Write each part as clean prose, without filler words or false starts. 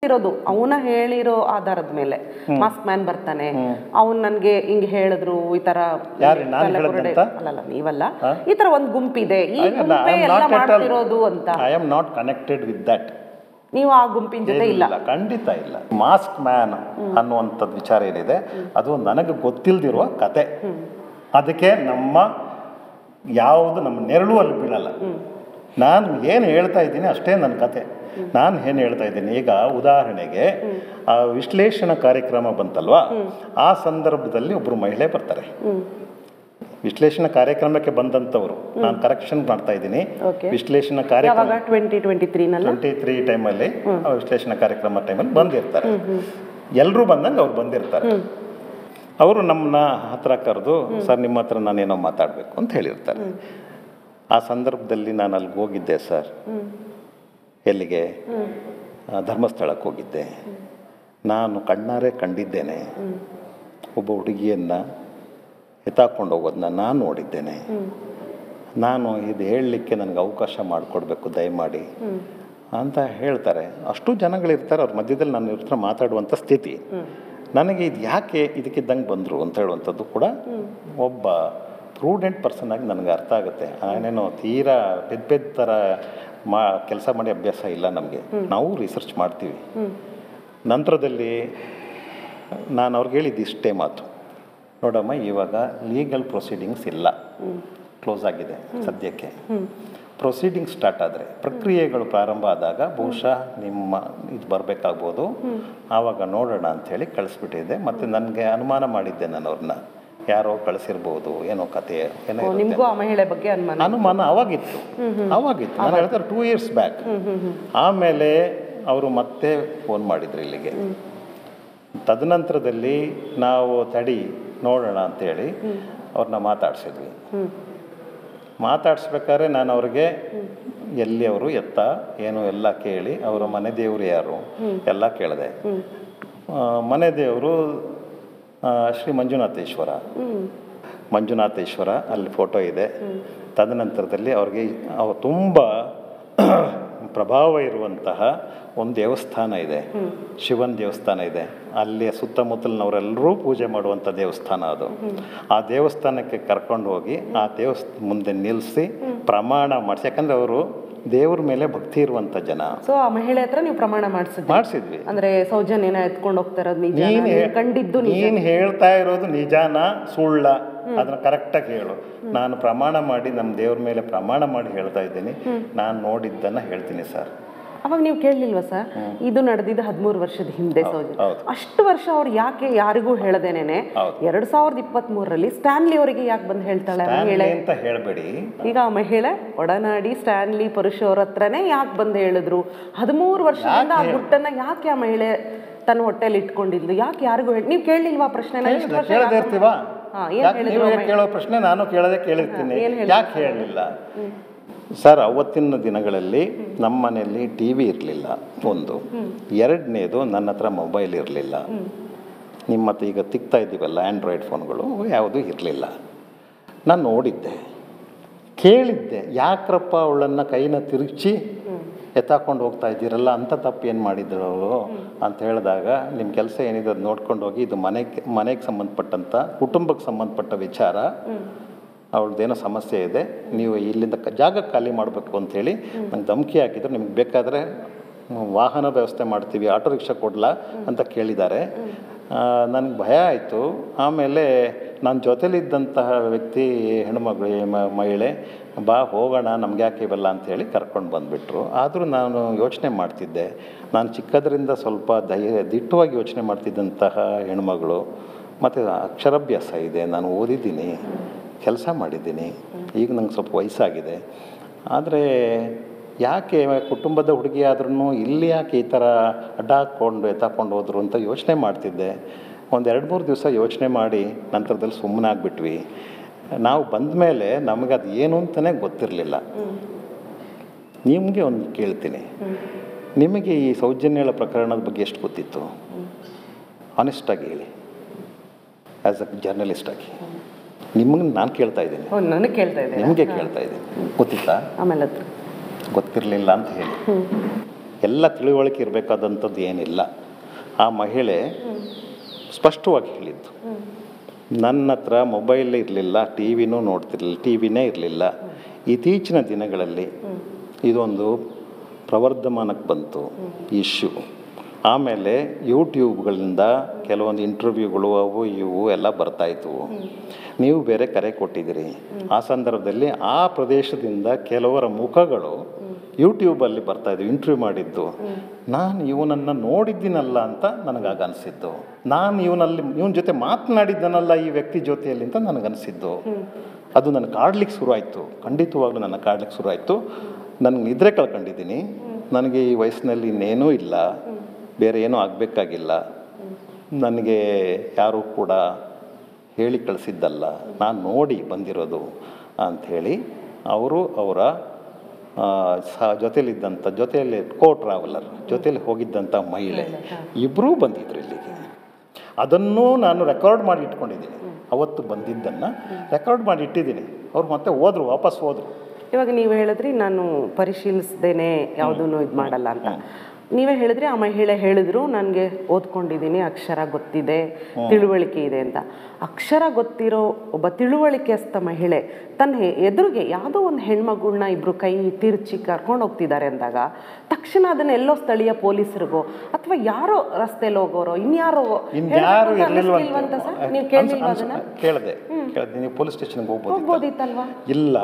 ಇರೋದು ಅವನ ಹೇಳಿರೋ ಆಧಾರದ ಮೇಲೆ. ಮಾಸ್ಕ್ ಮ್ಯಾನ್ ಬರ್ತಾನೆ, ಅವ್ನು ನನ್ಗೆ ಹಿಂಗ್ ಹೇಳಿದ್ರು ಈ ತರ, ಅಲ್ಲಲ್ಲ ನೀವಲ್ಲ, ಈ ತರ ಒಂದ್ ಗುಂಪಿದೆ, ಈ ಗುಂಪೇ ಎಲ್ಲ ಮಾಡ್ತಿರೋದು ಅಂತ. I am not connected with that. ನೀವು ಆ ಗುಂಪಿನ ಜೊತೆ ಇಲ್ಲ? ಖಂಡಿತ ಇಲ್ಲ. ಮಾಸ್ಕ್ ಮ್ಯಾನ್ ಅನ್ನುವಂಥದ್ದು ವಿಚಾರ ಏನಿದೆ ಅದು ನನಗೆ ಗೊತ್ತಿಲ್ದಿರುವ ಕತೆ. ಅದಕ್ಕೆ ಯಾವುದು ನಮ್ಮ ನೆರಳು ಅಲ್ಲಿ ಬೀಳಲ್ಲ. ನಾನು ಏನು ಹೇಳ್ತಾ ಇದ್ದೀನಿ ಅಷ್ಟೇ ನನ್ನ ಕತೆ. ನಾನು ಏನು ಹೇಳ್ತಾ ಇದ್ದೀನಿ, ಈಗ ಉದಾಹರಣೆಗೆ ಆ ವಿಶ್ಲೇಷಣಾ ಕಾರ್ಯಕ್ರಮ ಬಂತಲ್ವಾ, ಆ ಸಂದರ್ಭದಲ್ಲಿ ಒಬ್ಬರು ಮಹಿಳೆ ಬರ್ತಾರೆ. ವಿಶ್ಲೇಷಣಾ ಕಾರ್ಯಕ್ರಮಕ್ಕೆ ಬಂದಂಥವ್ರು, ನಾನು ಕರೆಕ್ಷನ್ ಮಾಡ್ತಾ ಇದ್ದೀನಿ, ವಿಶ್ಲೇಷಣಾ ಕಾರ್ಯಕ್ರಮ 2023 ಟೈಮಲ್ಲಿ, ವಿಶ್ಲೇಷಣಾ ಕಾರ್ಯಕ್ರಮ ಟೈಮಲ್ಲಿ ಬಂದಿರ್ತಾರೆ. ಎಲ್ಲರೂ ಬಂದಂಗೆ ಅವ್ರು ಬಂದಿರ್ತಾರೆ. ಅವರು ನಮ್ಮನ್ನ ಹತ್ರ ಕರೆದು, ಸರ್ ನಿಮ್ಮ ಹತ್ರ ನಾನೇನೋ ಮಾತಾಡಬೇಕು ಅಂತ ಹೇಳಿರ್ತಾರೆ. ಆ ಸಂದರ್ಭದಲ್ಲಿ ನಾನು ಅಲ್ಲಿಗೆ ಹೋಗಿದ್ದೆ ಸರ್. ಎಲ್ಲಿಗೆ? ಧರ್ಮಸ್ಥಳಕ್ಕೆ ಹೋಗಿದ್ದೆ. ನಾನು ಕಣ್ಣಾರೆ ಕಂಡಿದ್ದೇನೆ. ಒಬ್ಬ ಹುಡುಗಿಯನ್ನು ಎತ್ತಾಕೊಂಡು ಹೋಗೋದನ್ನ ನಾನು ನೋಡಿದ್ದೇನೆ. ನಾನು ಇದು ಹೇಳಲಿಕ್ಕೆ ನನಗೆ ಅವಕಾಶ ಮಾಡಿಕೊಡ್ಬೇಕು ದಯಮಾಡಿ ಅಂತ ಹೇಳ್ತಾರೆ. ಅಷ್ಟು ಜನಗಳಿರ್ತಾರೆ, ಅವ್ರ ಮಧ್ಯದಲ್ಲಿ ನಾನು ಇವ್ರ ಹತ್ರ ಮಾತಾಡುವಂಥ ಸ್ಥಿತಿ. ನನಗೆ ಇದು ಯಾಕೆ ಇದಕ್ಕಿದ್ದಂಗೆ ಬಂದರು ಅಂತ ಹೇಳುವಂಥದ್ದು ಕೂಡ ಒಬ್ಬ ಪ್ರೂಡೆಂಟ್ ಪರ್ಸನ್ ಆಗಿ ನನಗೆ ಅರ್ಥ ಆಗುತ್ತೆ. ನಾನೇನೋ ತೀರಾ ಪೆದ್ದ ಥರ ಕೆಲಸ ಮಾಡಿ ಅಭ್ಯಾಸ ಇಲ್ಲ ನಮಗೆ. ನಾವು ರಿಸರ್ಚ್ ಮಾಡ್ತೀವಿ. ನಂತರದಲ್ಲಿ ನಾನು ಅವ್ರಿಗೆ ಹೇಳಿದ್ದು ಇಷ್ಟೇ ಮಾತು, ನೋಡಮ್ಮ ಇವಾಗ ಲೀಗಲ್ ಪ್ರೊಸೀಡಿಂಗ್ಸ್ ಇಲ್ಲ, ಕ್ಲೋಸ್ ಆಗಿದೆ ಸದ್ಯಕ್ಕೆ. ಪ್ರೊಸೀಡಿಂಗ್ ಸ್ಟಾರ್ಟ್ ಆದರೆ, ಪ್ರಕ್ರಿಯೆಗಳು ಪ್ರಾರಂಭ ಆದಾಗ ಬಹುಶಃ ನಿಮ್ಮ ಇದು ಬರಬೇಕಾಗ್ಬೋದು, ಆವಾಗ ನೋಡೋಣ ಅಂಥೇಳಿ ಕಳಿಸ್ಬಿಟ್ಟಿದ್ದೆ. ಮತ್ತು ನನಗೆ ಅನುಮಾನ ಮಾಡಿದ್ದೆ, ನಾನು ಅವ್ರನ್ನ ಯಾರೋ ಕಳಿಸಿರ್ಬೋದು, ಏನೋ ಕತೆ ಏನೋ. ನಿಮಗೂ ಆ ಮಹಿಳೆ ಬಗ್ಗೆ ಅನುಮಾನ ಅವಾಗಿತ್ತು. ನಾನು ಹೇಳ್ತಾರೆ 2 years ಬ್ಯಾಕ್. ಆಮೇಲೆ ಅವರು ಮತ್ತೆ ಫೋನ್ ಮಾಡಿದ್ರು ಇಲ್ಲಿಗೆ. ತದನಂತರದಲ್ಲಿ ನಾವು ತಡಿ ನೋಡೋಣ ಅಂಥೇಳಿ ಅವ್ರನ್ನ ಮಾತಾಡಿಸಿದ್ವಿ. ಮಾತಾಡಿಸ್ಬೇಕಾದ್ರೆ ನಾನು ಅವ್ರಿಗೆ ಎಲ್ಲಿ ಅವರು ಎತ್ತ ಏನು ಎಲ್ಲ ಕೇಳಿ, ಅವರ ಮನೆ ದೇವರು ಯಾರು ಎಲ್ಲ ಕೇಳಿದೆ. ಮನೆ ದೇವರು ಶ್ರೀ ಮಂಜುನಾಥೇಶ್ವರ ಅಲ್ಲಿ ಫೋಟೋ ಇದೆ. ತದನಂತರದಲ್ಲಿ ಅವ್ರಿಗೆ ತುಂಬ ಪ್ರಭಾವ ಇರುವಂತಹ ಒಂದು ದೇವಸ್ಥಾನ ಇದೆ, ಶಿವನ ದೇವಸ್ಥಾನ ಇದೆ. ಅಲ್ಲಿ ಸುತ್ತಮುತ್ತಲಿನವರೆಲ್ಲರೂ ಪೂಜೆ ಮಾಡುವಂಥ ದೇವಸ್ಥಾನ ಅದು. ಆ ದೇವಸ್ಥಾನಕ್ಕೆ ಕರ್ಕೊಂಡು ಹೋಗಿ ಆ ಮುಂದೆ ನಿಲ್ಲಿಸಿ ಪ್ರಮಾಣ ಮಾಡಿಸಿ, ಯಾಕಂದರೆ ಅವರು ದೇವ್ರ ಮೇಲೆ ಭಕ್ತಿ ಇರುವಂಥ ಜನ. ಸೊ ಆ ಮಹಿಳೆ ಹತ್ರ ನೀವು ಪ್ರಮಾಣ ಮಾಡಿಸಿದ್ವಿ? ಅಂದರೆ ಸೌಜನ್ಯನ ಎತ್ಕೊಂಡು ಹೋಗ್ತಾ ಇರೋದು ಕಂಡಿದ್ದು? ನೀನು ಹೇಳ್ತಾ ಇರೋದು ನಿಜಾನ ಸುಳ್ಳ ಅದನ್ನ ಕರೆಕ್ಟಾಗಿ ಹೇಳು. ನಾನು ಪ್ರಮಾಣ ಮಾಡಿ ನಮ್ಮ ದೇವ್ರ ಮೇಲೆ ಪ್ರಮಾಣ ಮಾಡಿ ಹೇಳ್ತಾ ಇದ್ದೀನಿ, ನಾನು ನೋಡಿದ್ದನ್ನು ಹೇಳ್ತೀನಿ ಸರ್. ಅವಾಗ ನೀವು ಕೇಳಲಿಲ್ವಾ ಸರ್, ಇದು ನಡೆದಿದ್ದು 13 ವರ್ಷದ ಹಿಂದೆ ಸೌಜನ್ಯ, ಅಷ್ಟು ವರ್ಷ ಅವ್ರು ಯಾಕೆ ಯಾರಿಗೂ ಹೇಳದೇನೆ 2023ರಲ್ಲಿ ಸ್ಟ್ಯಾನ್ಲಿ ಅವರಿಗೆ ಯಾಕೆ ಬಂದು ಹೇಳ್ತಾಳೆ ಮಹಿಳೆ ಅಂತ ಹೇಳಬೇಡಿ. ಈಗ ಆ ಮಹಿಳೆ ಒಡನಾಡಿ ಸ್ಟ್ಯಾನ್ಲಿ ಪುರುಷ ಅವ್ರ ಹತ್ರನೇ ಯಾಕೆ ಬಂದು ಹೇಳಿದ್ರು? 13 ವರ್ಷದಿಂದ ಆ ಗುಟ್ಟನ್ನ ಯಾಕೆ ಆ ಮಹಿಳೆ ತನ್ನ ಹೊಟ್ಟೆಲಿ ಇಟ್ಕೊಂಡಿದ್ಲು? ಯಾಕೆ ಯಾರಿಗೂ ನೀವು ಕೇಳಲಿಲ್ವಾ ಪ್ರಶ್ನೆ? ಕೇಳೋ ಪ್ರಶ್ನೆ ನಾನು ಕೇಳಿರ್ತೀನಿ, ಯಾಕೆ ಹೇಳಲಿಲ್ಲ ಸರ್? ಅವತ್ತಿನ ದಿನಗಳಲ್ಲಿ ನಮ್ಮ ಮನೆಯಲ್ಲಿ ಟಿ ವಿ ಇರಲಿಲ್ಲ ಒಂದು. ಎರಡನೇದು, ನನ್ನ ಹತ್ರ ಮೊಬೈಲ್ ಇರಲಿಲ್ಲ. ನಿಮ್ಮ ಹತ್ರ ಈಗ ತಿಕ್ತಾ ಇದ್ದೀವಲ್ಲ ಆ್ಯಂಡ್ರಾಯ್ಡ್ ಫೋನ್ಗಳು, ಯಾವುದೂ ಇರಲಿಲ್ಲ. ನಾನು ನೋಡಿದ್ದೆ, ಕೇಳಿದ್ದೆ, ಯಾಕ್ರಪ್ಪ ಅವಳನ್ನು ಕೈನ ತಿರುಗಿಸಿ ಎತ್ತಾಕೊಂಡು ಹೋಗ್ತಾ ಇದ್ದೀರಲ್ಲ, ಅಂಥ ತಪ್ಪು ಏನು ಮಾಡಿದ್ರು ಅವರು ಅಂತ ಹೇಳಿದಾಗ, ನಿಮ್ಮ ಕೆಲಸ ಏನಿದೆ ಅದು ನೋಡ್ಕೊಂಡು ಹೋಗಿ, ಇದು ಮನೆಗೆ ಸಂಬಂಧಪಟ್ಟಂಥ ಕುಟುಂಬಕ್ಕೆ ಸಂಬಂಧಪಟ್ಟ ವಿಚಾರ, ಅವಳದ್ದೇನೋ ಸಮಸ್ಯೆ ಇದೆ, ನೀವು ಇಲ್ಲಿಂದ ಜಾಗ ಖಾಲಿ ಮಾಡಬೇಕು ಅಂಥೇಳಿ ನಂಗೆ ಧಮಕಿ ಹಾಕಿದ್ರು. ನಿಮ್ಗೆ ಬೇಕಾದರೆ ವಾಹನ ವ್ಯವಸ್ಥೆ ಮಾಡ್ತೀವಿ, ಆಟೋ ರಿಕ್ಷಾ ಕೊಡಲ ಅಂತ ಕೇಳಿದ್ದಾರೆ. ನನಗೆ ಭಯ ಆಯಿತು. ಆಮೇಲೆ ನನ್ನ ಜೊತೆಲಿದ್ದಂತಹ ವ್ಯಕ್ತಿ ಮಹಿಳೆ, ಬಾ ಹೋಗೋಣ, ನಮ್ಗೆ ಯಾಕೆ ಇವೆಲ್ಲ ಅಂಥೇಳಿ ಕರ್ಕೊಂಡು ಬಂದುಬಿಟ್ರು. ಆದರೂ ನಾನು ಯೋಚನೆ ಮಾಡ್ತಿದ್ದೆ, ನಾನು ಚಿಕ್ಕದ್ರಿಂದ ಸ್ವಲ್ಪ ದಿಟ್ಟವಾಗಿ ಯೋಚನೆ ಮಾಡ್ತಿದ್ದಂತಹ ಹೆಣ್ಮಗಳು, ಮತ್ತು ಅಕ್ಷರಾಭ್ಯಾಸ ಇದೆ, ನಾನು ಓದಿದ್ದೀನಿ, ಕೆಲಸ ಮಾಡಿದ್ದೀನಿ, ಈಗ ನಂಗೆ ಸ್ವಲ್ಪ ವಯಸ್ಸಾಗಿದೆ. ಆದರೆ ಯಾಕೆ ಕುಟುಂಬದ ಹುಡುಗಿ ಆದ್ರೂ ಇಲ್ಲಿ ಯಾಕೆ ಈ ಥರ ಅಡ್ಡ ಹಾಕ್ಕೊಂಡು ಎತ್ತಾಕೊಂಡು ಹೋದ್ರು ಅಂತ ಯೋಚನೆ ಮಾಡ್ತಿದ್ದೆ. ಒಂದು 2-3 ದಿವಸ ಯೋಚನೆ ಮಾಡಿ ನಂತರದಲ್ಲಿ ಸುಮ್ಮನೆ ಆಗಿಬಿಟ್ವಿ. ನಾವು ಬಂದ ಮೇಲೆ ನಮಗೆ ಅದು ಏನು ಅಂತಲೇ ಗೊತ್ತಿರಲಿಲ್ಲ. ನಿಮಗೆ ಒಂದು ಕೇಳ್ತೀನಿ, ನಿಮಗೆ ಈ ಸೌಜನ್ಯಳ ಪ್ರಕರಣದ ಬಗ್ಗೆ ಎಷ್ಟು ಗೊತ್ತಿತ್ತು? ಆನೆಸ್ಟಾಗಿ ಹೇಳಿ, ಆ್ಯಸ್ ಅ ಜರ್ನಲಿಸ್ಟ್ ಆಗಿ. ನಿಮಗೆ ನಾನು ಕೇಳ್ತಾ ಇದ್ದೀನಿ, ನನಗೆ ಕೇಳ್ತಾ ಇದ್ದೀನಿ, ನಿಮಗೆ ಕೇಳ್ತಾ ಇದ್ದೀನಿ, ಗೊತ್ತಿತ್ತಾ? ಆಮೇಲೆ ಗೊತ್ತಿರಲಿಲ್ಲ ಅಂತ ಹೇಳಿ. ಎಲ್ಲ ತಿಳುವಳಿಕೆ ಇರಬೇಕಾದಂಥದ್ದು ಏನಿಲ್ಲ. ಆ ಮಹಿಳೆ ಸ್ಪಷ್ಟವಾಗಿ ಹೇಳಿದ್ದು, ನನ್ನ ಹತ್ರ ಮೊಬೈಲ್ ಇರಲಿಲ್ಲ, ಟಿ ವಿನೂ ನೋಡ್ತಿರಲಿಲ್ಲ, ಟಿ ವಿನೇ ಇರಲಿಲ್ಲ. ಇತ್ತೀಚಿನ ದಿನಗಳಲ್ಲಿ ಇದೊಂದು ಪ್ರವರ್ಧಮಾನಕ್ಕೆ ಬಂತು ಇಶ್ಯೂ. ಆಮೇಲೆ ಯೂಟ್ಯೂಬ್ಗಳಿಂದ ಕೆಲವೊಂದು ಇಂಟರ್ವ್ಯೂಗಳು ಅವು ಇವು ಎಲ್ಲ ಬರ್ತಾಯಿತ್ತು. ನೀವು ಬೇರೆ ಕರೆ ಕೊಟ್ಟಿದ್ದೀರಿ. ಆ ಸಂದರ್ಭದಲ್ಲಿ ಆ ಪ್ರದೇಶದಿಂದ ಕೆಲವರ ಮುಖಗಳು ಯೂಟ್ಯೂಬಲ್ಲಿ ಬರ್ತಾಯಿದ್ವು, ಇಂಟರ್ವ್ಯೂ ಮಾಡಿದ್ದು. ನಾನು ಇವನನ್ನು ನೋಡಿದ್ದೀನಲ್ಲ ಅಂತ ನನಗಾಗ ಅನಿಸಿದ್ದು. ನಾನು ಇವನ ಜೊತೆ ಮಾತನಾಡಿದ್ದನಲ್ಲ ಈ ವ್ಯಕ್ತಿ ಜೊತೆಯಲ್ಲಿ ಅಂತ ನನಗನ್ನಿಸಿದ್ದು. ಅದು ನನಗೆ ಕಾಡ್ಲಿಕ್ಕೆ ಶುರು ಆಯಿತು. ಖಂಡಿತವಾಗ್ಲೂ ನನ್ನ ಕಾಡ್ಲಿಕ್ಕೆ ಶುರು ಆಯಿತು. ನನಗೆ ನಿದ್ರೆ ಕಳ್ಕೊಂಡಿದ್ದೀನಿ. ನನಗೆ ಈ ವಯಸ್ಸಿನಲ್ಲಿ ಇನ್ನೇನೂ ಇಲ್ಲ, ಬೇರೆ ಏನೂ ಆಗಬೇಕಾಗಿಲ್ಲ. ನನಗೆ ಯಾರೂ ಕೂಡ ಹೇಳಿ ಕಳಿಸಿದ್ದಲ್ಲ, ನಾನು ನೋಡಿ ಬಂದಿರೋದು ಅಂಥೇಳಿ ಅವರು ಅವರ ಜೊತೆಯಲ್ಲಿ ಟ್ರಾವೆಲರ್ ಜೊತೆಯಲ್ಲಿ ಹೋಗಿದ್ದಂಥ ಮಹಿಳೆ ಇಬ್ಬರೂ ಬಂದಿದ್ರು ಇಲ್ಲಿಗೆ. ಅದನ್ನೂ ನಾನು ರೆಕಾರ್ಡ್ ಮಾಡಿ ಇಟ್ಕೊಂಡಿದ್ದೀನಿ. ಅವತ್ತು ಬಂದಿದ್ದನ್ನು ರೆಕಾರ್ಡ್ ಮಾಡಿ ಇಟ್ಟಿದ್ದೀನಿ. ಅವ್ರು ಮತ್ತೆ ವಾಪಸ್ ಹೋದರು. ಇವಾಗ ನೀವು ಹೇಳಿದ್ರಿ ನಾನು ಪರಿಶೀಲಿಸ್ದೇನೆ ಯಾವುದನ್ನು ಇದು ಮಾಡಲ್ಲ ಅಂತ. ನೀವೇ ಹೇಳಿದ್ರಿ, ಆ ಮಹಿಳೆ ಹೇಳಿದ್ರು ನನಗೆ ಓದ್ಕೊಂಡಿದ್ದೀನಿ, ಅಕ್ಷರ ಗೊತ್ತಿದೆ, ತಿಳುವಳಿಕೆ ಇದೆ ಅಂತ. ಅಕ್ಷರ ಗೊತ್ತಿರೋ ಒಬ್ಬ ತಿಳುವಳಿಕೆಸ್ಥ ಮಹಿಳೆ ತನ್ನ ಎದುರಿಗೆ ಯಾವುದೋ ಒಂದು ಹೆಣ್ಮಗುಳನ್ನ ಇಬ್ಬರು ಕೈ ತಿರ್ಚಿ ಕರ್ಕೊಂಡು ಹೋಗ್ತಿದ್ದಾರೆ ಅಂದಾಗ ತಕ್ಷಣ ಅದನ್ನ ಎಲ್ಲೋ ಸ್ಥಳೀಯ ಪೊಲೀಸರಿಗೋ ಅಥವಾ ಯಾರೋ ರಸ್ತೆಯಲ್ಲಿ ಹೋಗೋರೋ ಇನ್ಯಾರೋ ಇರಲಿಲ್ವಂತ ಸರ್? ನೀವು ಕೇಳಿಲ್ವಾ ಅದನ್ನ? ಕೇಳಿದೆ. ನೀವು ಪೊಲೀಸ್ ಸ್ಟೇಷನ್ಗೆ ಹೋಗ್ಬೋದಿತ್ತಲ್ವಾ? ಇಲ್ಲ,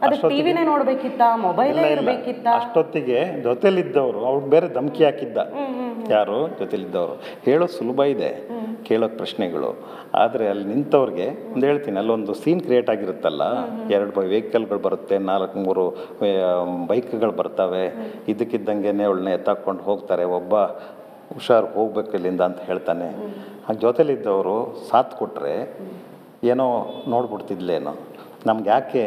ಅದಕ್ಕೆ ಟಿವಿನೇ ನೋಡ್ಬೇಕಿತ್ತ, ಮೊಬೈಲೇ ಇರಬೇಕಿತ್ತ? ಅಷ್ಟೊತ್ತಿಗೆ ಜೊತೆಲಿದ್ದವರು ಅವ್ರು ಬೇರೆ ಧಮಕಿ ಹಾಕಿದ್ದ. ಯಾರು ಜೊತೆಲಿದ್ದವರು ಹೇಳೋದು ಸುಲಭ ಇದೆ, ಕೇಳೋಕೆ ಪ್ರಶ್ನೆಗಳು. ಆದರೆ ಅಲ್ಲಿ ನಿಂತವ್ರಿಗೆ ಒಂದು ಹೇಳ್ತೀನಿ, ಅಲ್ಲೊಂದು ಸೀನ್ ಕ್ರಿಯೇಟ್ ಆಗಿರುತ್ತಲ್ಲ, 2 ವೆಹಿಕಲ್ಗಳು ಬರುತ್ತೆ, 4-3 ಬೈಕ್ಗಳು ಬರ್ತವೆ. ಇದ್ದಕ್ಕಿದ್ದಂಗೆ ಅವಳನ್ನ ಎತ್ತಾಕೊಂಡು ಹೋಗ್ತಾರೆ. ಒಬ್ಬ ಹುಷಾರು ಹೋಗ್ಬೇಕು ಇಲ್ಲಿಂದ ಅಂತ ಹೇಳ್ತಾನೆ. ಆ ಜೊತೆಲಿದ್ದವರು ಸಾಥ್ ಕೊಟ್ಟರೆ ಏನೋ ನೋಡ್ಬಿಡ್ತಿದ್ಲೇನೋ. ನಮ್ಗೆ ಯಾಕೆ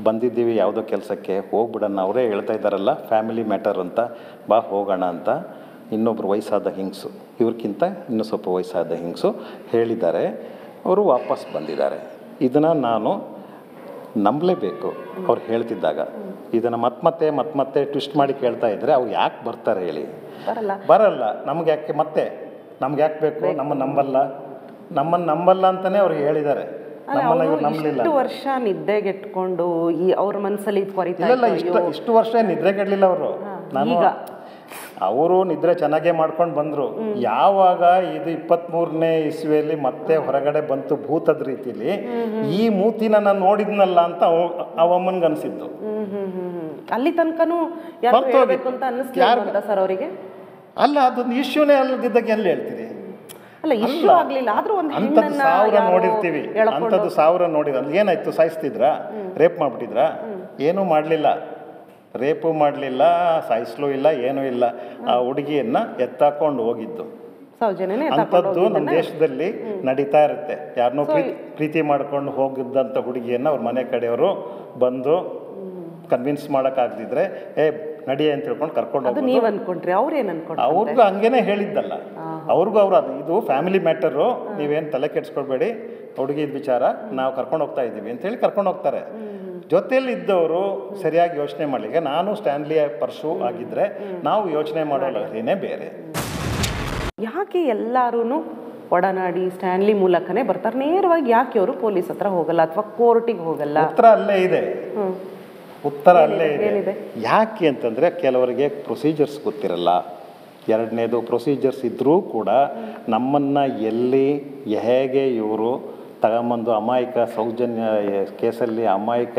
ಬಂದಿದ್ದೀವಿ ಯಾವುದೋ ಕೆಲಸಕ್ಕೆ, ಹೋಗ್ಬಿಡೋಣ. ಅವರೇ ಹೇಳ್ತಾ ಇದ್ದಾರಲ್ಲ ಫ್ಯಾಮಿಲಿ ಮ್ಯಾಟರ್ ಅಂತ, ಬಾ ಹೋಗೋಣ ಅಂತ. ಇನ್ನೊಬ್ರು ವಯಸ್ಸಾದ ಹಿಂಗ್ಸು, ಇವ್ರಿಗಿಂತ ಇನ್ನೂ ಸ್ವಲ್ಪ ವಯಸ್ಸಾದ ಹಿಂಗ್ಸು ಹೇಳಿದ್ದಾರೆ. ಅವರು ವಾಪಸ್ ಬಂದಿದ್ದಾರೆ. ಇದನ್ನು ನಾನು ನಂಬಲೇಬೇಕು. ಅವ್ರು ಹೇಳ್ತಿದ್ದಾಗ ಇದನ್ನು ಮತ್ತೆ ಟ್ವಿಸ್ಟ್ ಮಾಡಿ ಕೇಳ್ತಾ ಇದ್ದರೆ ಅವ್ರು ಯಾಕೆ ಬರ್ತಾರೆ ಹೇಳಿ? ಬರಲ್ಲ. ನಮ್ಗೆ ಯಾಕೆ ಬೇಕು? ನಮ್ಮನ್ನು ನಂಬಲ್ಲ ಅಂತಲೇ ಅವ್ರು ಹೇಳಿದ್ದಾರೆ. ಇಷ್ಟು ವರ್ಷ ನಿದ್ದೆಗೆಟ್ಕೊಂಡು ಅವ್ರ ಮನಸ್ಸಲ್ಲಿ ಇಷ್ಟು ವರ್ಷ ನಿದ್ರೆಗೆಡ್ಲಿಲ್ಲ ಅವರು. ಅವರು ನಿದ್ರೆ ಚೆನ್ನಾಗೇ ಮಾಡ್ಕೊಂಡು ಬಂದರು. ಯಾವಾಗ ಇದು 23ನೇ ಇಸ್ವಿಯಲ್ಲಿ ಮತ್ತೆ ಹೊರಗಡೆ ಬಂತು ಭೂತದ ರೀತಿಲಿ, ಈ ಮೂತಿನ ನಾನು ನೋಡಿದ್ನಲ್ಲ ಅಂತ ಅವಮ್ಮನ್ಗೆ ಅನಿಸಿದ್ದು. ಅಲ್ಲಿ ತನಕನೂ ಸರ್ ಅವರಿಗೆ ಅಲ್ಲ, ಅದೊಂದು ಇಶ್ಯೂನೇ ಅಲ್ಲದಿದ್ದಾಗ ಎಲ್ಲಿ ಹೇಳ್ತೀರಿ? ಅಲ್ಲ, ಇಶ್ಯೂ ಆಗಲಿಲ್ಲ ಆದ್ರೂ ಒಂದು ಅಂಥದ್ದು 1000 ನೋಡಿರ್ತೀವಿ. ಅಂಥದ್ದು 1000 ನೋಡಿದ್ರೆ ಏನಾಯ್ತು? ಸಾಯಿಸ್ತಿದ್ರಾ? ರೇಪ್ ಮಾಡಿಬಿಟ್ಟಿದ್ರಾ? ಏನೂ ಮಾಡಲಿಲ್ಲ. ರೇಪು ಮಾಡಲಿಲ್ಲ, ಸಾಯಿಸ್ಲೂ ಇಲ್ಲ, ಏನೂ ಇಲ್ಲ. ಆ ಹುಡುಗಿಯನ್ನು ಎತ್ತಾಕೊಂಡು ಹೋಗಿದ್ದು ಅಂಥದ್ದು ನಮ್ಮ ದೇಶದಲ್ಲಿ ನಡೀತಾ ಇರುತ್ತೆ. ಯಾರನ್ನೋ ಪ್ರೀತಿ ಮಾಡ್ಕೊಂಡು ಹೋಗಿದ್ದಂಥ ಹುಡುಗಿಯನ್ನು ಅವ್ರ ಮನೆ ಕಡೆಯವರು ಬಂದು ಕನ್ವಿನ್ಸ್ ಮಾಡೋಕ್ಕಾಗದಿದ್ರೆ ನಡಿಯೇ ಅಂತ ಹೇಳ್ಕೊಂಡು ಕರ್ಕೊಂಡು ಹೋಗೋದು. ನೀವು ಅನ್ಕೊಂಡ್ರಿ? ಅವ್ರೇನು ಅನ್ಕೊಂಡ್ರು? ಅವ್ರಿಗೂ ಹಂಗೇನೆ ಹೇಳಿದ್ದಲ್ಲ. ಅವ್ರಿಗೂ ಅದು ಇದು ಫ್ಯಾಮಿಲಿ ಮ್ಯಾಟರು, ನೀವೇನು ತಲೆ ಕೆಡ್ಸ್ಕೊಳ್ಬೇಡಿ, ಹುಡುಗಿದ ವಿಚಾರ, ನಾವು ಕರ್ಕೊಂಡು ಹೋಗ್ತಾ ಇದ್ದೀವಿ ಅಂತೇಳಿ ಕರ್ಕೊಂಡು ಹೋಗ್ತಾರೆ. ಜೊತೆಯಲ್ಲಿ ಇದ್ದವರು ಸರಿಯಾಗಿ ಯೋಚನೆ ಮಾಡಲಿಕ್ಕೆ, ನಾನು ಸ್ಟ್ಯಾನ್ಲಿ ಪರ್ಸು ಆಗಿದ್ದರೆ ನಾವು ಯೋಚನೆ ಮಾಡೋದೇ ಬೇರೆ. ಯಾಕೆ ಎಲ್ಲರೂ ಒಡನಾಡಿ ಸ್ಟ್ಯಾನ್ಲಿ ಮೂಲಕನೇ ಬರ್ತಾರೆ? ನೇರವಾಗಿ ಯಾಕೆ ಅವರು ಪೊಲೀಸ್ ಹತ್ರ ಹೋಗಲ್ಲ ಅಥವಾ ಕೋರ್ಟಿಗೆ ಹೋಗಲ್ಲ? ಉತ್ತರ ಅಲ್ಲೇ ಇದೆ. ಯಾಕೆ ಅಂತಂದರೆ ಕೆಲವರಿಗೆ ಪ್ರೊಸೀಜರ್ಸ್ ಗೊತ್ತಿರಲ್ಲ. ಎರಡನೇದು, ಪ್ರೊಸೀಜರ್ಸ್ ಇದ್ದರೂ ಕೂಡ ನಮ್ಮನ್ನು ಎಲ್ಲಿ ಹೇಗೆ ಇವರು ತಗೊಂಬಂದು ಅಮಾಯಕ ಸೌಜನ್ಯ ಕೇಸಲ್ಲಿ ಅಮಾಯಕ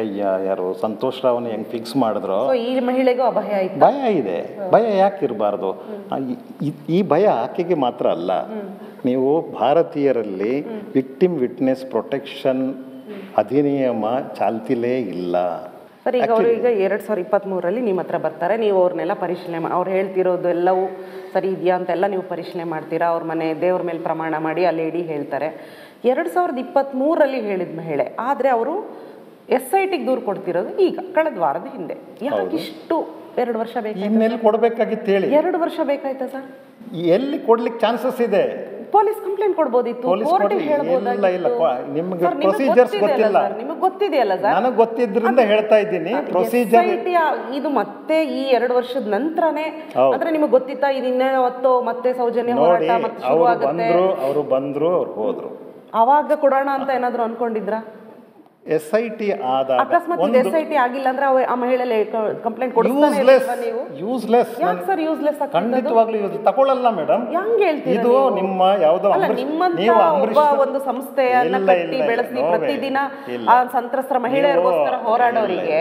ಯಾರು ಸಂತೋಷ್ ರಾವ್ನ ಹೆಂಗೆ ಫಿಕ್ಸ್ ಮಾಡಿದ್ರು, ಈ ಮಹಿಳೆಗೂ ಭಯ ಇದೆ. ಭಯ ಯಾಕೆ ಇರಬಾರ್ದು? ಈ ಭಯ ಆಕೆಗೆ ಮಾತ್ರ ಅಲ್ಲ. ನೀವು ಭಾರತೀಯರಲ್ಲಿ ವಿಕ್ಟಿಮ್ ವಿಟ್ನೆಸ್ ಪ್ರೊಟೆಕ್ಷನ್ ಅಧಿನಿಯಮ ಚಾಲ್ತಿಲೇ ಇಲ್ಲ. ಸರ್, ಈಗ ಅವರು 2023ರಲ್ಲಿ ನಿಮ್ಮ ಹತ್ರ ಬರ್ತಾರೆ, ನೀವು ಅವ್ರನ್ನೆಲ್ಲ ಪರಿಶೀಲನೆ ಅವ್ರು ಹೇಳ್ತಿರೋದು ಎಲ್ಲವೂ ಸರಿ ಇದೆಯಾ ಅಂತೆಲ್ಲ ನೀವು ಪರಿಶೀಲನೆ ಮಾಡ್ತೀರಾ. ಅವ್ರ ಮನೆ ದೇವ್ರ ಮೇಲೆ ಪ್ರಮಾಣ ಮಾಡಿ ಆ ಲೇಡಿ ಹೇಳ್ತಾರೆ. 2023ರಲ್ಲಿ ಹೇಳಿದ ಮಹಿಳೆ, ಆದರೆ ಅವರು SITಗೆ ದೂರು ಕೊಡ್ತಿರೋದು ಈಗ ಕಳೆದ ವಾರದ ಹಿಂದೆ. ಯಾಕೆ ಇಷ್ಟು 2 ವರ್ಷ ಬೇಕಾಯ್ತು? ಇನ್ನೆಲ್ಲಿ ಕೊಡಬೇಕಾಗಿತ್ತು ಹೇಳಿ? 2 ವರ್ಷ ಬೇಕಾಯ್ತಾ ಸರ್? ಎಲ್ಲಿ ಕೊಡ್ಲಿಕ್ಕೆ ಚಾನ್ಸಸ್ ಇದೆ? ಪೊಲೀಸ್ ಕಂಪ್ಲೇಂಟ್ ಕೊಡ್ಬೋದಿತ್ತು, ಕೋರ್ಟಿಗೆ ಹೇಳ್ಬೋದಾಗಿತ್ತು. ನಿಮ್ಗೆ ಪ್ರೊಸೀಜರ್ಸ್ ಗೊತ್ತಿಲ್ಲ. ನಿಮಗೆ ಗೊತ್ತಿದೆಯಲ್ಲ ಸರ್, ನನಗೆ ಗೊತ್ತಿದ್ರಿಂದ ಹೇಳ್ತಾ ಇದ್ದೀನಿ. ಪ್ರೊಸೀಜರ್ ಇದು ಮತ್ತೆ ಈ 2 ವರ್ಷದ ನಂತರನೇ ಅಂದ್ರೆ ನಿಮಗೆ ಗೊತ್ತಿತ್ತಾ ಇದು ಇನ್ನೇ ಹೊತ್ತು ಮತ್ತೆ ಸೌಜನ್ಯ ಹೋರಾಟ ಮತ್ತೆ ಶುರು ಆಗುತ್ತೆ? ಅವರು ಬಂದ್ರು ಅವ್ರು ಹೋದ್ರು, ಅವಾಗ ಕೊಡೋಣ ಅಂತ ಏನಾದ್ರು ಅನ್ಕೊಂಡಿದ್ರ? SIT ಆದಾಗ ಅಕಸ್ಮಾತ್ SIT ಆಗಿಲ್ಲ ಅಂದ್ರೆ ಆ ಮಹಿಳೆ ಕಂಪ್ಲೇಂಟ್ ಕೊಡ್ತಾನೆ ನೀವು? ಯೂಸ್ಲೆಸ್. ಯಾಕೆ ಸರ್ ಯೂಸ್ಲೆಸ್? ಖಂಡಿತವಾಗ್ಲೂ ತಗೊಳ್ಳಲ್ಲ ಮೇಡಮ್. ಹೆಂಗ್ ಹೇಳ್ತೀರಾ? ಇದು ನಿಮ್ಮ ಯಾವುದೋ ಒಬ್ಬ ಒಂದು ಸಂಸ್ಥೆಯನ್ನ ಕಟ್ಟಿ ಬೆಳೆಸಿ ಪ್ರತಿದಿನ ಆ ಸಂತ್ರಸ್ತರ ಮಹಿಳೆಯರಿಗೋಸ್ಕರ ಹೋರಾಡೋರಿಗೆ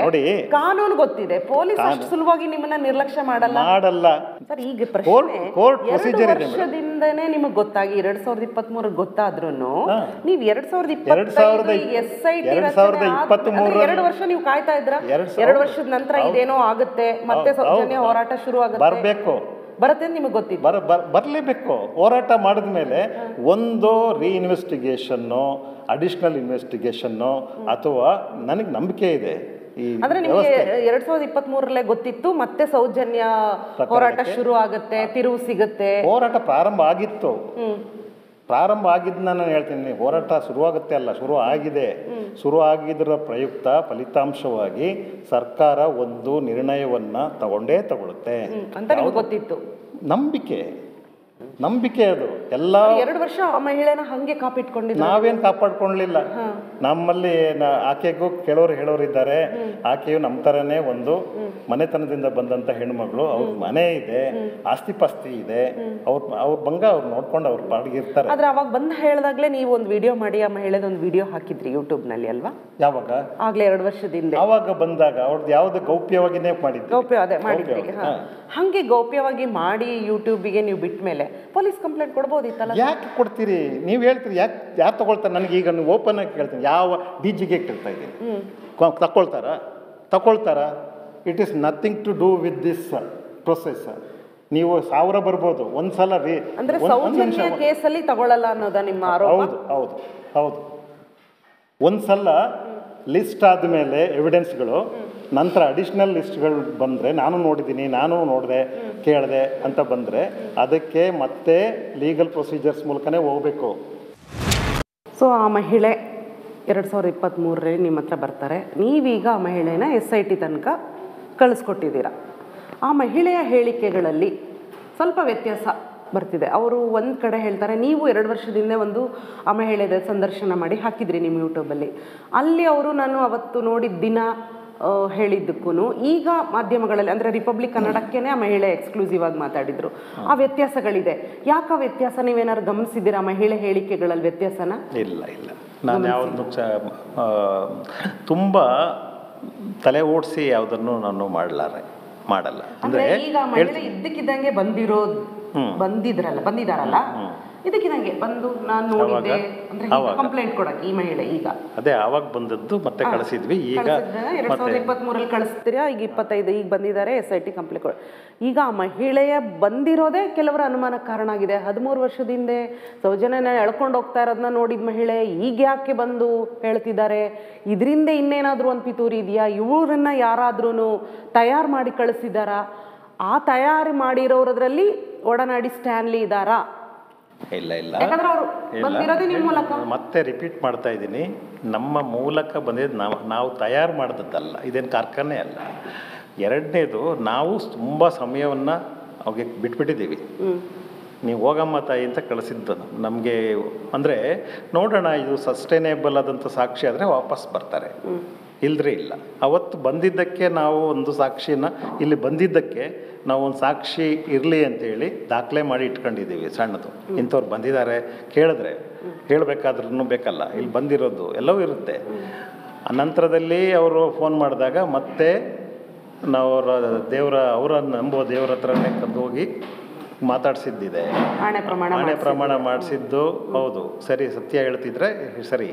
ಕಾನೂನು ಗೊತ್ತಿದೆ. ಪೊಲೀಸ್ ಅಷ್ಟು ಸುಲಭವಾಗಿ ನಿಮ್ಮನ್ನ ನಿರ್ಲಕ್ಷ್ಯ ಮಾಡಲ್ಲ ಸರ್. ಈಗ ಪ್ರಶ್ನೆ, 2 ವರ್ಷದಿಂದನೇ ನಿಮಗೆ ಗೊತ್ತಾಗಿ 2023 ಗೊತ್ತಾದ್ರೂ ನೀವು 2025 SIT 2 ವರ್ಷ ನೀವು ಕಾಯ್ತಾ ಇದ್ರ? 2 ವರ್ಷದ ನಂತರ ಇದೇನೋ ಆಗುತ್ತೆ, ಮತ್ತೆ ಸೌಜನ್ಯ ಹೋರಾಟ ಶುರು ಆಗುತ್ತೆ, ಬರುತ್ತೆ ನಿಮಗೆ ಗೊತ್ತಿತ್ತು. ಬರಲೇಬೇಕು. ಹೋರಾಟ ಮಾಡಿದ ಮೇಲೆ ಒಂದು ರೀಇನ್ವೆಸ್ಟಿಗೇಷನ್ನು, ಅಡಿಷನಲ್ ಇನ್ವೆಸ್ಟಿಗೇಷನ್ನು, ಅಥವಾ ನನಗೆ ನಂಬಿಕೆ ಇದೆ ಅಂದ್ರೆ ನಿಮಗೆ 2023ರಲ್ಲೇ ಗೊತ್ತಿತ್ತು ಮತ್ತೆ ಸೌಜನ್ಯ ಹೋರಾಟ ಶುರು ಆಗುತ್ತೆ, ತಿರುವು ಸಿಗುತ್ತೆ. ಹೋರಾಟ ಪ್ರಾರಂಭ ಆಗಿತ್ತು. ಪ್ರಾರಂಭ ಆಗಿದ್ದು ನಾನು ಹೇಳ್ತೀನಿ, ಹೋರಾಟ ಶುರುವಾಗುತ್ತೆ ಅಲ್ಲ, ಶುರು ಆಗಿದೆ. ಶುರು ಆಗಿದ್ದರ ಪ್ರಯುಕ್ತ ಫಲಿತಾಂಶವಾಗಿ ಸರ್ಕಾರ ಒಂದು ನಿರ್ಣಯವನ್ನು ತಗೊಳ್ಳುತ್ತೆ ಅಂತ ಗೊತ್ತಿತ್ತು. ನಂಬಿಕೆ ಅದು ಎಲ್ಲ. 2 ವರ್ಷ ಆ ಮಹಿಳೆನ ಹಂಗೆ ಕಾಪಿಟ್ಕೊಂಡಿದ್ದ. ನಾವೇನು ಕಾಪಾಡ್ಕೊಳ್ಳಲಿಲ್ಲ. ನಮ್ಮಲ್ಲಿ ಆಕೆಗೂ ಕೆಲವರು ಹೇಳೋರಿದ್ದಾರೆ, ಆಕೆಯು ನಮ್ಮ ಥರನೇ ಒಂದು ಮನೆತನದಿಂದ ಬಂದಂಥ ಹೆಣ್ಮಗಳು, ಅವ್ರ ಮನೆ ಇದೆ, ಆಸ್ತಿ ಪಾಸ್ತಿ ಇದೆ, ಅವ್ರ ಬಂಗ ಅವ್ರು ನೋಡ್ಕೊಂಡು ಅವ್ರ ಪಾಡಿಗಿರ್ತಾರೆ. ಆದ್ರೆ ಅವಾಗ ಬಂದು ಹೇಳಿದಾಗಲೇ ನೀವು ಒಂದು ವಿಡಿಯೋ ಮಾಡಿ ಆ ಮಹಿಳೆದೊಂದು ವಿಡಿಯೋ ಹಾಕಿದ್ರಿ ಯೂಟ್ಯೂಬ್ನಲ್ಲಿ ಅಲ್ವಾ? ಯಾವಾಗ? ಆಗ್ಲೇ 2 ವರ್ಷದಿಂದ. ಆವಾಗ ಬಂದಾಗ ಅವ್ರದ್ದು ಯಾವ್ದು ಗೌಪ್ಯವಾಗಿನೇ ಮಾಡಿದ್ವಿ. ಮಾಡಿದ್ರಿ. ಹಂಗೆ ಗೌಪ್ಯವಾಗಿ ಮಾಡಿ ಯೂಟ್ಯೂಬಿಗೆ ನೀವು ಬಿಟ್ಟ ಮೇಲೆ ಪೊಲೀಸ್ ಕಂಪ್ಲೇಂಟ್ ಕೊಡ್ಬೋದಿತ್ತಲ್ಲ? ಯಾಕೆ ಕೊಡ್ತೀರಿ? ನೀವು ಹೇಳ್ತೀರಿ ಯಾರು ತಗೊಳ್ತಾರೆ? ನನಗೆ ಈಗ ನೀವು ಓಪನ್ ಆಗಿ ಕೇಳ್ತೀನಿ, ಯಾವ DGಗೆ ಕೇಳ್ತಾ ಇದ್ದೀನಿ, ತಗೊಳ್ತಾರ? It is nothing to do with this process. ನೀವು 1000 ಬರ್ಬೋದು, ಒಂದ್ಸಲ ಅಂದ್ರೆ ಸೌಜನ್ಯ ಕೇಸಲ್ಲಿ ತಗೊಳ್ಳಲ್ಲ ಅನ್ನೋದಾ ನಿಮ್ಮ ಆರೋಪ? ಹೌದು. ಒಂದ್ಸಲ ಲಿಸ್ಟ್ ಆದಮೇಲೆ ಎವಿಡೆನ್ಸ್ಗಳು, ನಂತರ ಅಡಿಷ್ನಲ್ ಲಿಸ್ಟ್ಗಳು ಬಂದರೆ, ನಾನು ನೋಡಿದ್ದೀನಿ, ನಾನು ನೋಡಿದೆ, ಕೇಳಿದೆ ಅಂತ ಬಂದರೆ ಅದಕ್ಕೆ ಮತ್ತೆ ಲೀಗಲ್ ಪ್ರೊಸೀಜರ್ಸ್ ಮೂಲಕನೇ ಹೋಗಬೇಕು. ಸೊ ಆ ಮಹಿಳೆ 2023ರಲ್ಲಿ ನಿಮ್ಮ ಹತ್ರ ಬರ್ತಾರೆ. ನೀವೀಗ ಆ ಮಹಿಳೆನ SIT ತನಕ ಕಳಿಸ್ಕೊಟ್ಟಿದ್ದೀರಾ. ಆ ಮಹಿಳೆಯ ಹೇಳಿಕೆಗಳಲ್ಲಿ ಸ್ವಲ್ಪ ವ್ಯತ್ಯಾಸ ಬರ್ತಿದೆ. ಅವರು ಒಂದು ಕಡೆ ಹೇಳ್ತಾರೆ, ನೀವು 2 ವರ್ಷದಿಂದ ಒಂದು ಆ ಮಹಿಳೆದ ಸಂದರ್ಶನ ಮಾಡಿ ಹಾಕಿದ್ರಿ ನಿಮ್ಮ ಯೂಟ್ಯೂಬಲ್ಲಿ. ಅಲ್ಲಿ ಅವರು ನಾನು ಅವತ್ತು ನೋಡಿದ ದಿನ ಹೇಳಿದ್ದಕ್ಕೂ ಈಗ ಮಾಧ್ಯಮಗಳಲ್ಲಿ ಅಂದರೆ ರಿಪಬ್ಲಿಕ್ ಕನ್ನಡಕ್ಕೇನೆ ಆ ಮಹಿಳೆ ಎಕ್ಸ್ಕ್ಲೂಸಿವ್ ಆಗಿ ಮಾತಾಡಿದ್ರು. ಆ ವ್ಯತ್ಯಾಸಗಳಿದೆ. ಯಾಕೆ ಆ ವ್ಯತ್ಯಾಸ ನೀವೇನಾದ್ರು ಗಮನಿಸಿದ್ದೀರಾ ಮಹಿಳೆ ಹೇಳಿಕೆಗಳಲ್ಲಿ ವ್ಯತ್ಯಾಸನ? ಇಲ್ಲ, ನಾನು ಯಾವುದು ತುಂಬ ತಲೆ ಓಡಿಸಿ ಯಾವುದನ್ನು ನಾನು ಮಾಡಲ್ಲ. ಅಂದರೆ ಈಗ ಮಹಿಳೆ ಇದ್ದಕ್ಕಿದ್ದಂಗೆ ಬಂದಿದಾರಲ್ಲ, ಇದಕ್ಕಿದಂಗೆ ಬಂದು ನಾನು ನೋಡಿದ್ದೆ ಅಂದ್ರೆ ಕಂಪ್ಲೇಂಟ್ ಕೊಡಕ್ಕೆ ಈ ಮಹಿಳೆ ಈಗ ಅದೇ ಆವಾಗ ಬಂದದ್ದು ಮತ್ತೆ ಕಳಿಸಿದ್ವಿ. ಈಗ 2023ರಲ್ಲಿ ಕಳಿಸ್ತೀರಾ, ಈಗ 25 ಈಗ ಬಂದಿದ್ದಾರೆ SIT ಕಂಪ್ಲೇಂಟ್ ಕೊಡ. ಈಗ ಆ ಮಹಿಳೆಯ ಬಂದಿರೋದೇ ಕೆಲವರ ಅನುಮಾನಕ್ಕೆ ಕಾರಣ ಆಗಿದೆ. 13 ವರ್ಷದಿಂದ ಸೌಜನ್ಯನ ಎಳ್ಕೊಂಡು ಹೋಗ್ತಾ ಇರೋದನ್ನ ನೋಡಿದ ಮಹಿಳೆ ಈಗ ಯಾಕೆ ಬಂದು ಹೇಳ್ತಿದ್ದಾರೆ? ಇದರಿಂದ ಇನ್ನೇನಾದ್ರೂ ಒಂದು ಪಿತೂರಿ ಇದೆಯಾ? ಇವರನ್ನ ಯಾರಾದ್ರೂ ತಯಾರು ಮಾಡಿ ಕಳಿಸಿದಾರಾ? ಆ ತಯಾರು ಮಾಡಿರೋದ್ರಲ್ಲಿ ಒಡನಾಡಿ ಸ್ಟ್ಯಾನ್ಲಿ ಇದ್ದಾರಾ? ಇಲ್ಲ, ಮತ್ತೆ ರಿಪೀಟ್ ಮಾಡ್ತಾ ಇದ್ದೀನಿ, ನಮ್ಮ ಮೂಲಕ ಬಂದಿದ್ದು ನಾವು ತಯಾರು ಮಾಡಿದ್ದಲ್ಲ, ಇದೇನು ಕಾರ್ಖಾನೆ ಅಲ್ಲ. ಎರಡನೇದು, ನಾವು ತುಂಬ ಸಮಯವನ್ನು ಅವ್ರಿಗೆ ಬಿಟ್ಬಿಟ್ಟಿದ್ದೀವಿ. ನೀವು ಹೋಗಮ್ಮ ತಾಯಿ ಅಂತ ಕಳಿಸಿದ್ದು ನಮಗೆ. ಅಂದರೆ ನೋಡೋಣ, ಇದು ಸಸ್ಟೈನೇಬಲ್ ಆದಂಥ ಸಾಕ್ಷಿ ಆದರೆ ವಾಪಸ್ ಬರ್ತಾರೆ, ಇಲ್ಲದ್ರೆ ಇಲ್ಲ. ಅವತ್ತು ಬಂದಿದ್ದಕ್ಕೆ ನಾವು ಒಂದು ಸಾಕ್ಷಿನ ಇಲ್ಲಿ ಬಂದಿದ್ದಕ್ಕೆ ನಾವು ಒಂದು ಸಾಕ್ಷಿ ಇರಲಿ ಅಂತೇಳಿ ದಾಖಲೆ ಮಾಡಿ ಇಟ್ಕೊಂಡಿದ್ದೀವಿ ಸಣ್ಣದು. ಇಂಥವ್ರು ಬಂದಿದ್ದಾರೆ ಕೇಳಿದ್ರೆ ಹೇಳಬೇಕಾದ್ರೂ ಬೇಕಲ್ಲ, ಇಲ್ಲಿ ಬಂದಿರೋದು ಎಲ್ಲವೂ ಇರುತ್ತೆ. ಅನಂತರದಲ್ಲಿ ಅವರು ಫೋನ್ ಮಾಡಿದಾಗ ಮತ್ತೆ ನಾವು ಅವರ ನಂಬೋ ದೇವ್ರ ಹತ್ರನೇ ಕದ್ದು ಹೋಗಿ ಮಾತಾಡಿಸಿದ್ದಿದೆ, ಆಣೆ ಪ್ರಮಾಣ ಮಾಡಿಸಿದ್ದು ಹೌದು, ಸರಿ, ಸತ್ಯ ಹೇಳ್ತಿದ್ರೆ ಸರಿ.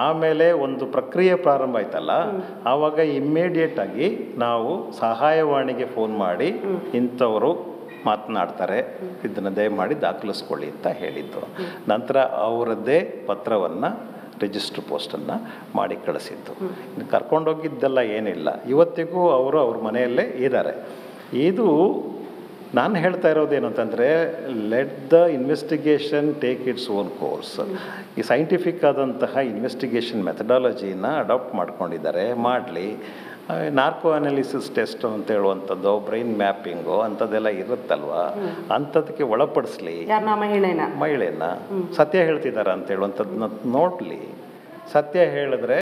ಆಮೇಲೆ ಒಂದು ಪ್ರಕ್ರಿಯೆ ಪ್ರಾರಂಭ ಆಯ್ತಲ್ಲ, ಆವಾಗ ಇಮ್ಮಿಡಿಯೇಟಾಗಿ ನಾವು ಸಹಾಯವಾಣಿಗೆ ಫೋನ್ ಮಾಡಿ ಇಂಥವರು ಮಾತನಾಡ್ತಾರೆ, ಇದನ್ನು ದಯಮಾಡಿ ದಾಖಲಿಸ್ಕೊಳ್ಳಿ ಅಂತ ಹೇಳಿದ್ದು. ನಂತರ ಅವರದ್ದೇ ಪತ್ರವನ್ನು ರಿಜಿಸ್ಟರ್ ಪೋಸ್ಟನ್ನು ಮಾಡಿ ಕಳಿಸಿದ್ದು. ಕರ್ಕೊಂಡೋಗಿದ್ದೆಲ್ಲ ಏನಿಲ್ಲ, ಇವತ್ತಿಗೂ ಅವರು ಅವ್ರ ಮನೆಯಲ್ಲೇ ಇದ್ದಾರೆ. ಇದು ನಾನು ಹೇಳ್ತಾ ಇರೋದೇನು ಅಂತಂದರೆ, let the investigation take its own course. ಈ ಸೈಂಟಿಫಿಕ್ ಆದಂತಹ ಇನ್ವೆಸ್ಟಿಗೇಷನ್ ಮೆಥಡಾಲಜಿನ ಅಡಾಪ್ಟ್ ಮಾಡ್ಕೊಂಡಿದ್ದಾರೆ, ಮಾಡಲಿ. ನಾರ್ಕೋ ಅನಾಲಿಸಿಸ್ ಟೆಸ್ಟ್ ಅಂತ ಹೇಳುವಂಥದ್ದು, ಬ್ರೈನ್ ಮ್ಯಾಪಿಂಗು ಅಂಥದ್ದೆಲ್ಲ ಇರುತ್ತಲ್ವ, ಅಂಥದಕ್ಕೆ ಒಳಪಡಿಸ್ಲಿ ಮಹಿಳೆನ. ಸತ್ಯ ಹೇಳ್ತಿದ್ದಾರ ಅಂತ ಹೇಳುವಂಥದ್ದನ್ನ ನೋಡಲಿ. ಸತ್ಯ ಹೇಳಿದ್ರೆ